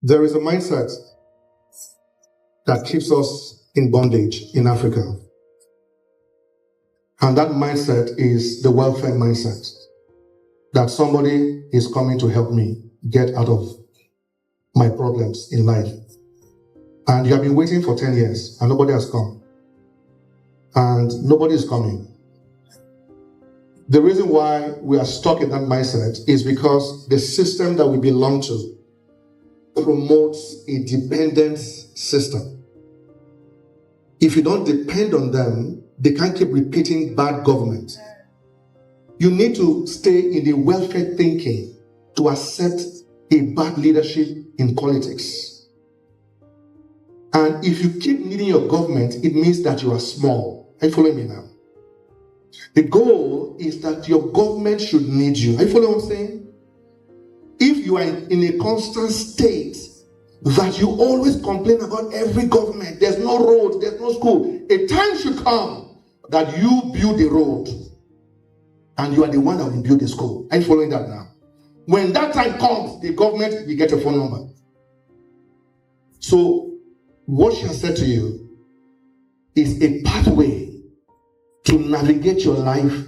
There is a mindset that keeps us in bondage in Africa. And that mindset is the welfare mindset. That somebody is coming to help me get out of my problems in life. And you have been waiting for 10 years and nobody has come. And nobody is coming. The reason why we are stuck in that mindset is because the system that we belong to promotes a dependence system. If you don't depend on them, they can't keep repeating bad government. You need to stay in the welfare thinking to accept a bad leadership in politics. And if you keep needing your government, it means that you are small. Are you following me now? The goal is that your government should need you. Are you following what I'm saying? If you are in a constant state that you always complain about every government, there's no road, there's no school, a time should come that you build the road and you are the one that will build the school. Are you following that now? When that time comes, the government will get a phone number. So what she has said to you is a pathway to navigate your life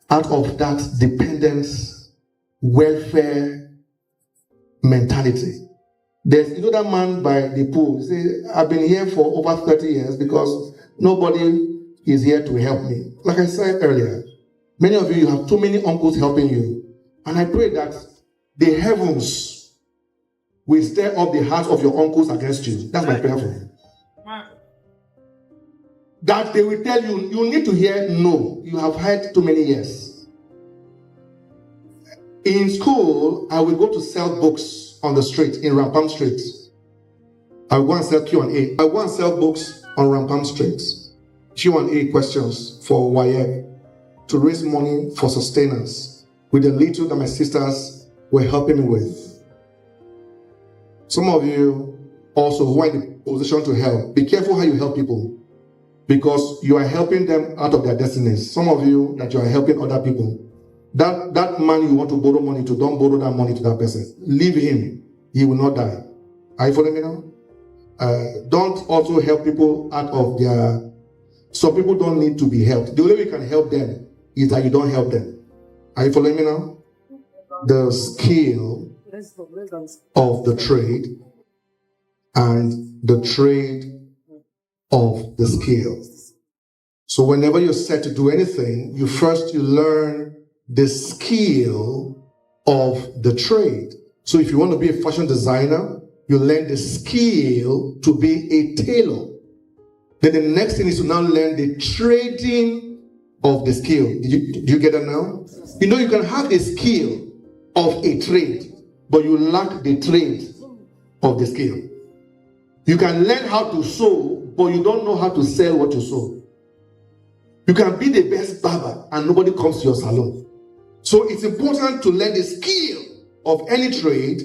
out of that dependence, welfare mentality. There's that man by the pool. He said, I've been here for over 30 years because nobody is here to help me. Like I said earlier, many of you have too many uncles helping you. And I pray that the heavens will stir up the hearts of your uncles against you. That's my prayer for you. That they will tell you, you need to hear no. You have heard too many yes. In school, I will go to sell books on the street, in Rampam Street. I will go and sell Q&A. I will go and sell books on Rampam Street. Q&A questions for YF to raise money for sustenance with the little that my sisters were helping me with. Some of you also who are in the position to help, be careful how you help people, because you are helping them out of their destinies. Some of you that you are helping other people, that man you want to borrow money to, don't borrow that money to that person. Leave him. He will not die. Are you following me now? Don't also help people out of their... Some people don't need to be helped. The only way you can help them is that you don't help them. Are you following me now? The skill of the trade and the trade of the skill. So whenever you're set to do anything, you learn the skill of the trade. So if you want to be a fashion designer, you learn the skill to be a tailor. Then the next thing is to now learn the trading of the skill. Do you get that now? You can have a skill of a trade, but you lack the trade of the skill. You can learn how to sew, but you don't know how to sell what you sew. You can be the best barber and nobody comes to your salon. So it's important to learn the skill of any trade,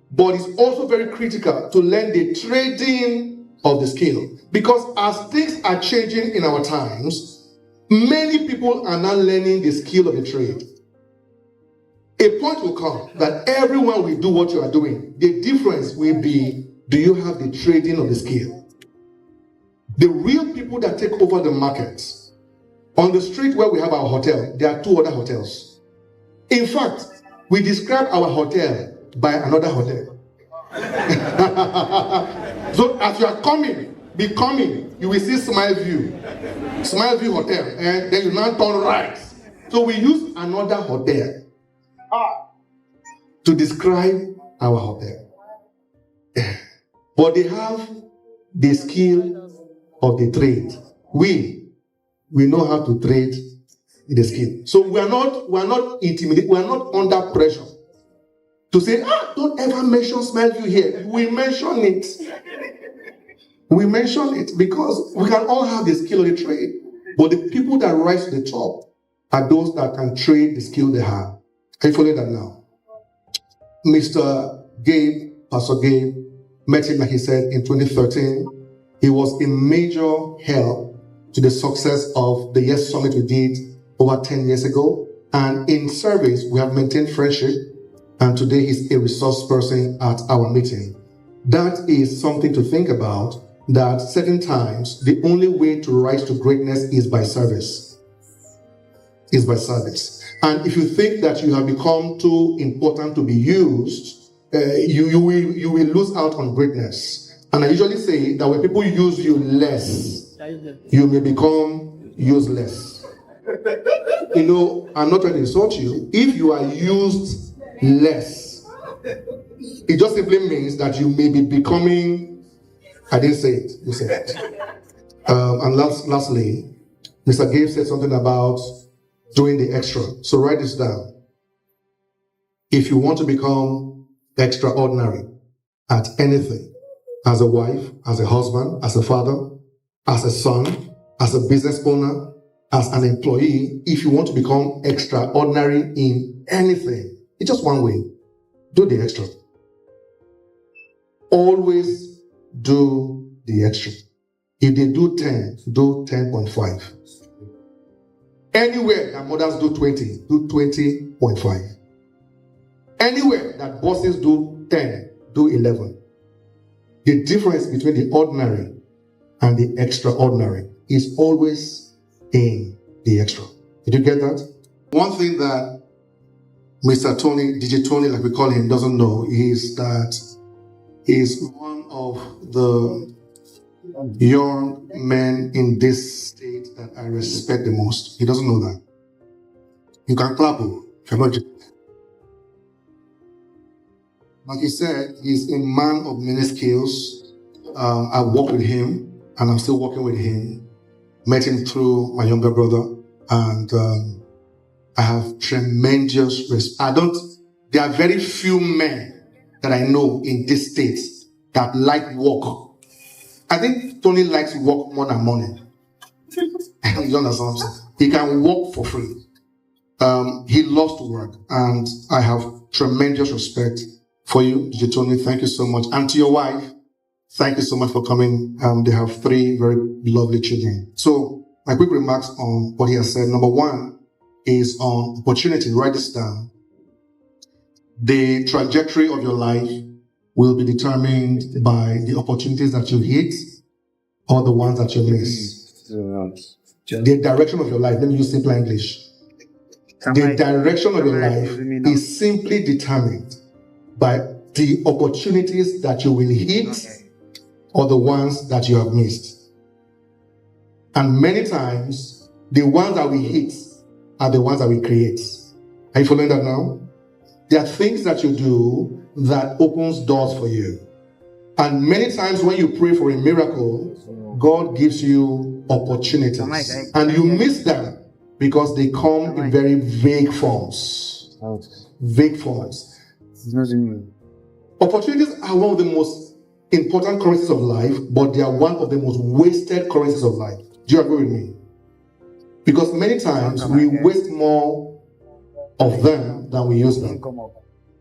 but it's also very critical to learn the trading of the skill. Because as things are changing in our times, many people are now learning the skill of the trade. A point will come that everyone will do what you are doing. The difference will be, do you have the trading of the skill? The real people that take over the market, on the street where we have our hotel, there are 2 other hotels. In fact, we describe our hotel by another hotel. So as you are coming, you will see Smile View Hotel, and then you now turn right. So we use another hotel to describe our hotel. But they have the skill of the trade. We know how to trade the skill. So we are not intimidated, we are not under pressure to say, don't ever mention Smile View here. We mention it. We mention it because we can all have the skill of the trade. But the people that rise to the top are those that can trade the skill they have. Are you following that now? Mr. Gabe, Pastor Gabe, met him, like he said, in 2013. He was a major help to the success of the Yes Summit we did over 10 years ago. And in service, we have maintained friendship. And today he's a resource person at our meeting. that is something to think about, that certain times the only way to rise to greatness is by service. Is by service. And if you think that you have become too important to be used, you will lose out on greatness. And I usually say that when people use you less, you may become useless. You know, I'm not trying to insult you. If you are used less, it just simply means that you may be becoming, I didn't say it, you said it. And lastly, Mr. Gabe said something about doing the extra. So write this down. If you want to become extraordinary at anything, as a wife, as a husband, as a father, as a son, as a business owner, as an employee, if you want to become extraordinary in anything, it's just one way. Do the extra. Always do the extra. If they do 10, do 10.5. Anywhere that mothers do 20, do 20.5. Anywhere that bosses do 10, do 11. The difference between the ordinary and the extraordinary is always in the extra. Did you get that? One thing that Mr. Tony, DJ Tony, like we call him, doesn't know is that he's one of the young men in this state that I respect the most. He doesn't know that. You can clap him. Like he said, he's a man of many skills. I worked with him, and I'm still working with him. Met him through my younger brother, and I have tremendous respect. There are very few men that I know in this state that like work. I think Tony likes work more than money. You understand? He can work for free. He loves to work, and I have tremendous respect for you, DJ Tony. Thank you so much. And to your wife, thank you so much for coming. They have 3 very lovely children. So my quick remarks on what he has said. Number 1 is on opportunity. Write this down. The trajectory of your life will be determined by the opportunities that you hit or the ones that you miss. The direction of your life, let me use simple English. The direction of your life is simply determined by the opportunities that you will hit or the ones that you have missed. And many times, the ones that we hit are the ones that we create. Are you following that now? There are things that you do that opens doors for you. And many times when you pray for a miracle, God gives you opportunities. And you miss them because they come in very vague forms. Vague forms. Opportunities are one of the most important currencies of life, but they are one of the most wasted currencies of life. Do you agree with me? Because many times we waste more of them than we use them.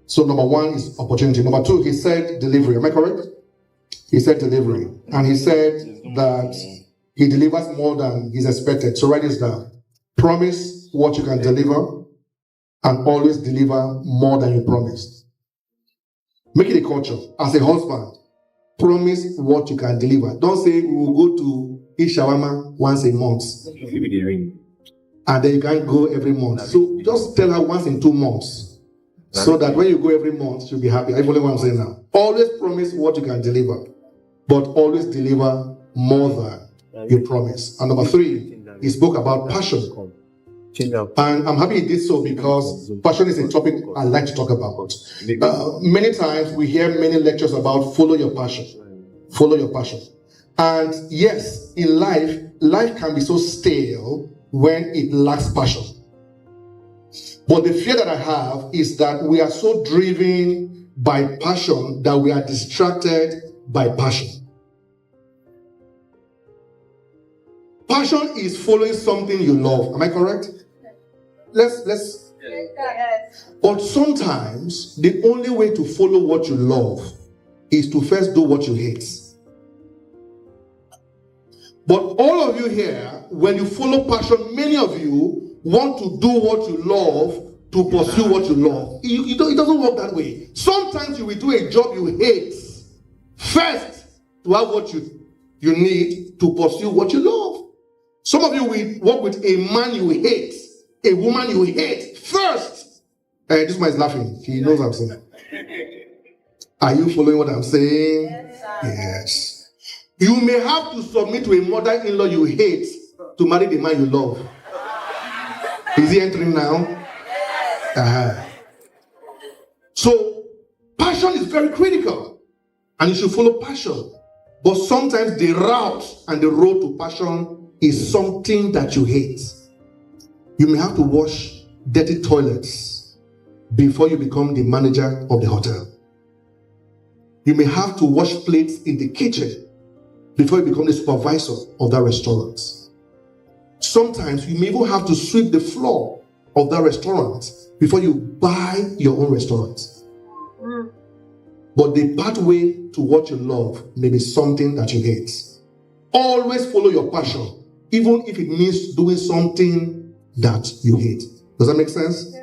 So number 1 is opportunity. Number 2, he said delivery. Am I correct? He said delivery. And he said that he delivers more than he's expected. So write this down. Promise what you can deliver and always deliver more than you promised. Make it a culture. As a husband, promise what you can deliver. Don't say we will go to eat shawarma once a month. And then you can't go every month. So just tell her once in 2 months. So that when you go every month, you'll be happy. I follow what I'm saying now. Always promise what you can deliver, but always deliver more than you promise. And number 3, he spoke about passion. And I'm happy he did so because passion is a topic I like to talk about. Many times we hear many lectures about follow your passion. Follow your passion. And yes, in life can be so stale when it lacks passion. But the fear that I have is that we are so driven by passion that we are distracted by passion. Passion is following something you love. Am I correct? Let's. But sometimes the only way to follow what you love is to first do what you hate. But all of you here, when you follow passion, many of you want to do what you love to pursue what you love. It doesn't work that way. Sometimes you will do a job you hate first to have what you need to pursue what you love. Some of you will work with a man you hate, a woman you hate first. This man is laughing. He knows what I'm saying. Are you following what I'm saying? Yes. You may have to submit to a mother-in-law you hate to marry the man you love. Is he entering now? So, passion is very critical, and you should follow passion. But sometimes the route and the road to passion is something that you hate. You may have to wash dirty toilets before you become the manager of the hotel. You may have to wash plates in the kitchen before you become the supervisor of that restaurant. Sometimes you may even have to sweep the floor of that restaurant before you buy your own restaurant. But the pathway to what you love may be something that you hate. Always follow your passion, even if it means doing something that you hate. Does that make sense?